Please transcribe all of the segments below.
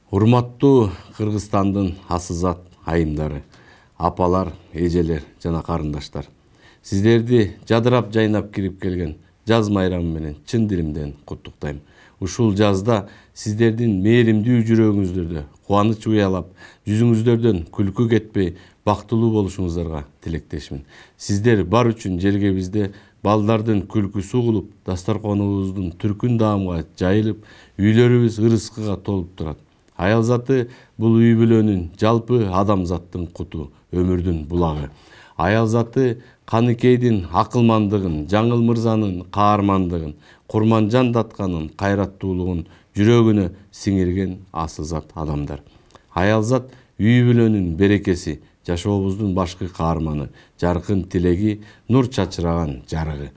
Урматтуу Кыргызстандын асызат айымдары, апалар, эжелер жана карындаштар. Сиздерди жадырап жайнап кирип келген жаз майрамы менен чын диlimden куттуктайм. Ушул жазда сиздердин мээримдүү жүрөгүңүздөрдө кубаныч уялап, жүзүңүздөрдөн күлкү кетпей, бактылуу болушуңуздарга тилектешмин. Сиздер бар үчүн жергебизде балдардын күлкүсү угулуп, дастарканыбыздын түркүн даамга жайылып, үйлөрүбүз ырыскыга толуп турат. Аял заты бул үй бүлөнүн жалпы адамзаттын куту, өмүрдүн булагы. Аял заты Каныкейдин акылмандыгын, Жаңыл мырзанын каармандыгын, Курманжан датканын кайраттуулугун жүрөгүнө сиңирген асызат адамдар. Аял зат үй бүлөнүн берекеси, жашообуздун башкы каарманы, жаркын тилеги, нур чачыраган жарыгы.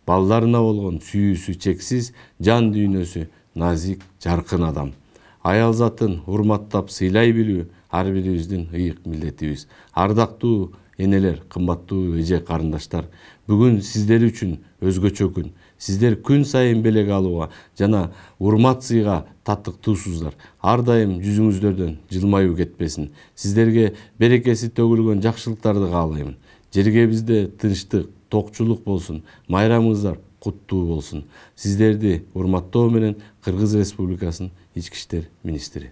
Балдарына болгон сүйүүсү чексиз, жан дүйнөсү назик, жаркын адам. Аял затын урматтап сыйлай билүү ар бирибиздин ыйык милдетибиз. Ардактуу энелер, кымбаттуу эже карындаштар, бүгүн сиздер үчүн өзгөчө күн. Сиздер күн сайын белек алууга жана урмат сыйга татыктуусуздар. Ар дайым жүзүңүздөрдөн жылмаюу кетпесин. Сиздерге берекеси төгүлгөн жакшылыктарды каалайм. Жергебизде тынчтык, токчулук болсун. Майрамыңыздар куттуу болсун. Сиздерди урматтоо менен Кыргыз Республикасынын Ички иштер министри.